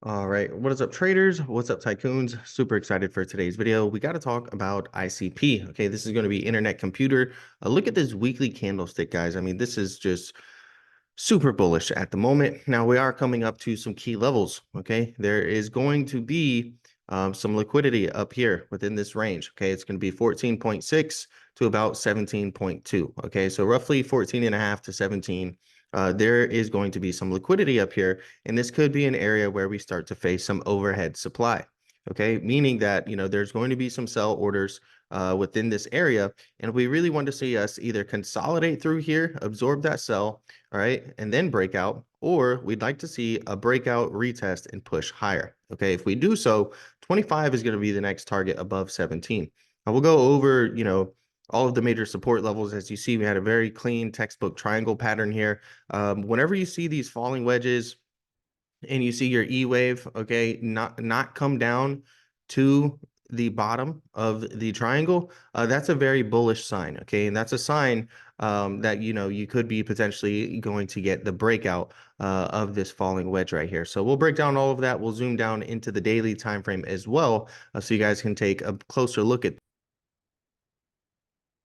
All right, what is up, traders? What's up, tycoons? Super excited for today's video. We got to talk about ICP. Okay, this is going to be internet computer. Look at this weekly candlestick, guys. I mean, this is just super bullish at the moment. Now we are coming up to some key levels. Okay, there is going to be some liquidity up here within this range. Okay, it's going to be 14.6 to about 17.2. Okay, so roughly 14 and a half to 17. There is going to be some liquidity up here, and this could be an area where we start to face some overhead supply. Okay, meaning that there's going to be some sell orders within this area, and we really want to see us either consolidate through here, absorb that sell, all right, and then breakout, or we'd like to see a breakout, retest, and push higher. Okay, if we do so, 25 is going to be the next target above 17. I will go over, all of the major support levels. As you see, we had a very clean textbook triangle pattern here. Whenever you see these falling wedges and you see your E wave, okay, not come down to the bottom of the triangle, that's a very bullish sign, okay? And that's a sign that, you could be potentially going to get the breakout of this falling wedge right here. So we'll break down all of that. We'll zoom down into the daily time frame as well, so you guys can take a closer look at.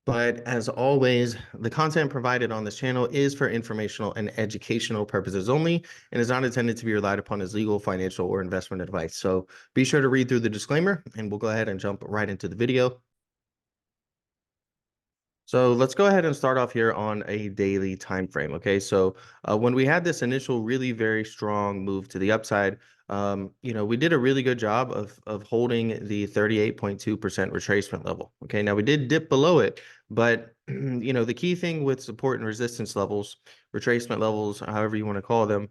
But as always, the content provided on this channel is for informational and educational purposes only and is not intended to be relied upon as legal, financial, or investment advice. So be sure to read through the disclaimer, and we'll go ahead and jump right into the video. So let's go ahead and start off here on a daily time frame. Okay, so when we had this initial really very strong move to the upside, we did a really good job of holding the 38.2% retracement level. Okay, now we did dip below it, but the key thing with support and resistance levels, retracement levels, however you want to call them,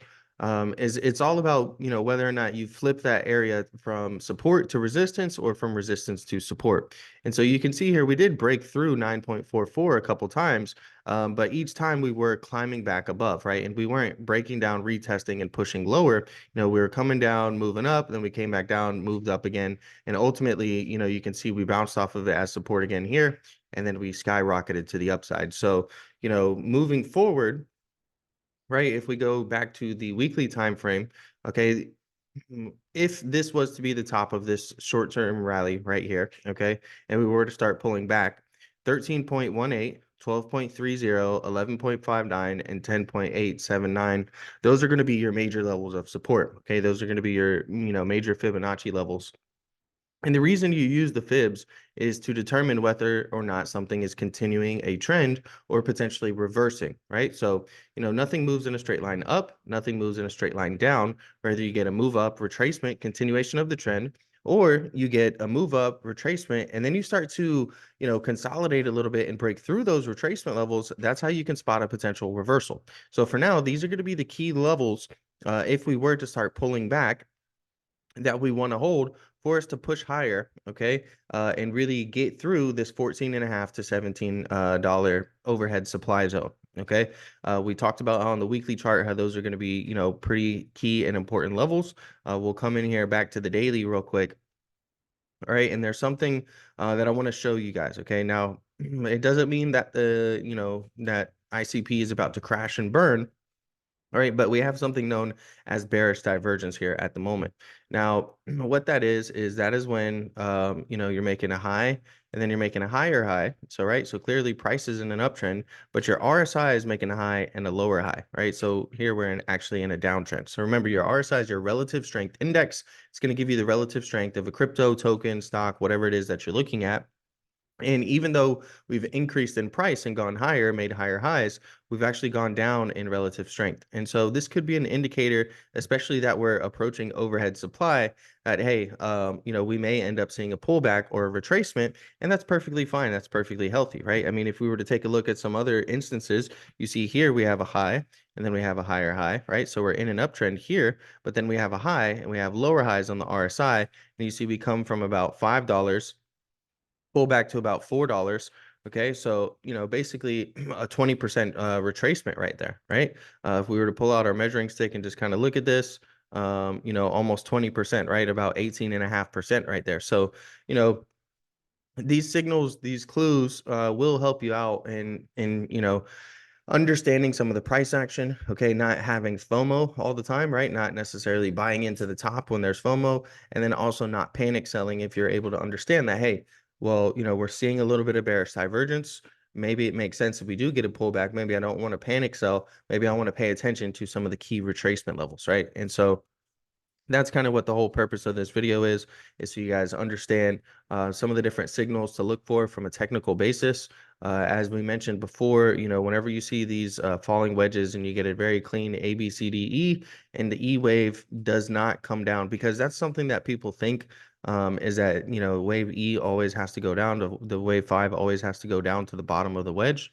is it's all about whether or not you flip that area from support to resistance or from resistance to support. And so you can see here we did break through 9.44 a couple times, but each time we were climbing back above, right? And we weren't breaking down, retesting, and pushing lower. We were coming down, moving up, then we came back down, moved up again, and ultimately, you can see we bounced off of it as support again here, and then we skyrocketed to the upside. So, moving forward, right, if we go back to the weekly time frame, okay, if this was to be the top of this short-term rally right here, okay, and we were to start pulling back, 13.18, 12.30, 11.59, and 10.879, those are going to be your major levels of support. Okay, those are going to be your major Fibonacci levels. And the reason you use the fibs is to determine whether or not something is continuing a trend or potentially reversing, right? So, nothing moves in a straight line up, nothing moves in a straight line down, whether you get a move up, retracement, continuation of the trend, or you get a move up, retracement, and then you start to, consolidate a little bit and break through those retracement levels. That's how you can spot a potential reversal. So for now, these are going to be the key levels if we were to start pulling back that we want to hold for us to push higher, okay, and really get through this 14 and a half to $17 overhead supply zone. Okay, we talked about on the weekly chart how those are going to be, pretty key and important levels. We'll come in here back to the daily real quick. All right, and there's something that I want to show you guys. Okay, now it doesn't mean that that ICP is about to crash and burn. All right, but we have something known as bearish divergence here at the moment. Now, what that is that is when you're making a high and then you're making a higher high. So, right, so clearly price is in an uptrend, but your RSI is making a high and a lower high, right? So here we're actually in a downtrend. So remember, your RSI is your relative strength index. It's going to give you the relative strength of a crypto token, stock, whatever it is that you're looking at. And even though we've increased in price and gone higher, made higher highs, we've actually gone down in relative strength. And so this could be an indicator, especially that we're approaching overhead supply, that, hey, we may end up seeing a pullback or a retracement, and that's perfectly fine. That's perfectly healthy, right? I mean, if we were to take a look at some other instances, you see here we have a high and then we have a higher high, right? So we're in an uptrend here, but then we have a high and we have lower highs on the RSI. And you see we come from about $5 pull back to about $4. Okay, so basically a 20% retracement right there, right? If we were to pull out our measuring stick and just kind of look at this, almost 20%, right? About 18.5% right there. So, these signals, these clues will help you out in understanding some of the price action, okay, not having FOMO all the time, right? Not necessarily buying into the top when there's FOMO, and then also not panic selling if you're able to understand that, hey, well, we're seeing a little bit of bearish divergence. Maybe it makes sense if we do get a pullback. Maybe I don't want to panic sell. Maybe I want to pay attention to some of the key retracement levels, right? And so that's kind of what the whole purpose of this video is so you guys understand some of the different signals to look for from a technical basis. As we mentioned before, whenever you see these falling wedges and you get a very clean A, B, C, D, E, and the E wave does not come down, because that's something that people think is that, wave E always has to go down to the wave 5 always has to go down to the bottom of the wedge.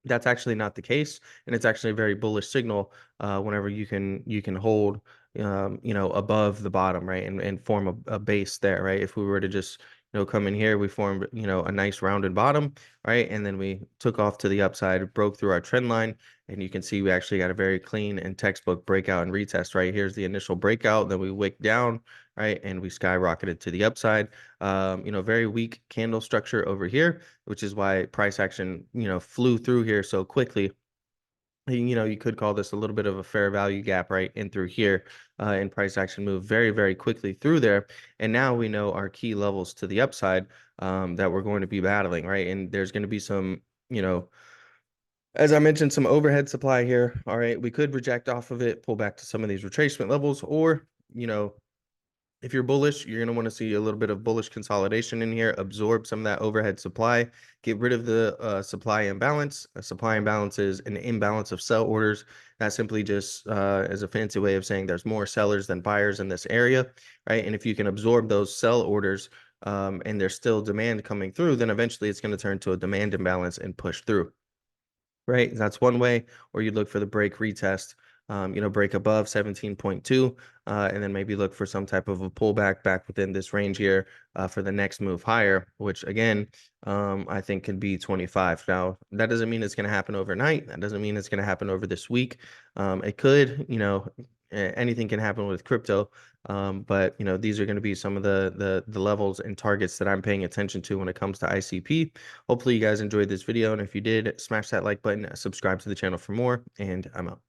That's actually not the case, and it's actually a very bullish signal whenever you can hold above the bottom, right, and form a base there, right? If we were to just come in here, we formed a nice rounded bottom, right, and then we took off to the upside, broke through our trend line, and you can see we actually got a very clean and textbook breakout and retest, right? Here's the initial breakout, then we wicked down, right, and we skyrocketed to the upside. Very weak candle structure over here, which is why price action, flew through here so quickly. You could call this a little bit of a fair value gap right in through here, and price action moved very, very quickly through there. And now we know our key levels to the upside that we're going to be battling, right? And there's going to be some, as I mentioned, some overhead supply here. All right, we could reject off of it, pull back to some of these retracement levels, or, if you're bullish, you're going to want to see a little bit of bullish consolidation in here, absorb some of that overhead supply, get rid of the supply imbalance. A supply imbalance is an imbalance of sell orders. That simply just is a fancy way of saying there's more sellers than buyers in this area, right? And if you can absorb those sell orders and there's still demand coming through, then eventually it's going to turn to a demand imbalance and push through. Right, that's one way. Or you'd look for the break retest, break above 17.2, and then maybe look for some type of a pullback back within this range here for the next move higher, which again, I think can be 25. Now, that doesn't mean it's going to happen overnight. That doesn't mean it's going to happen over this week. It could, anything can happen with crypto. But these are going to be some of the levels and targets that I'm paying attention to when it comes to ICP. Hopefully you guys enjoyed this video, and if you did, smash that like button, subscribe to the channel for more, and I'm out.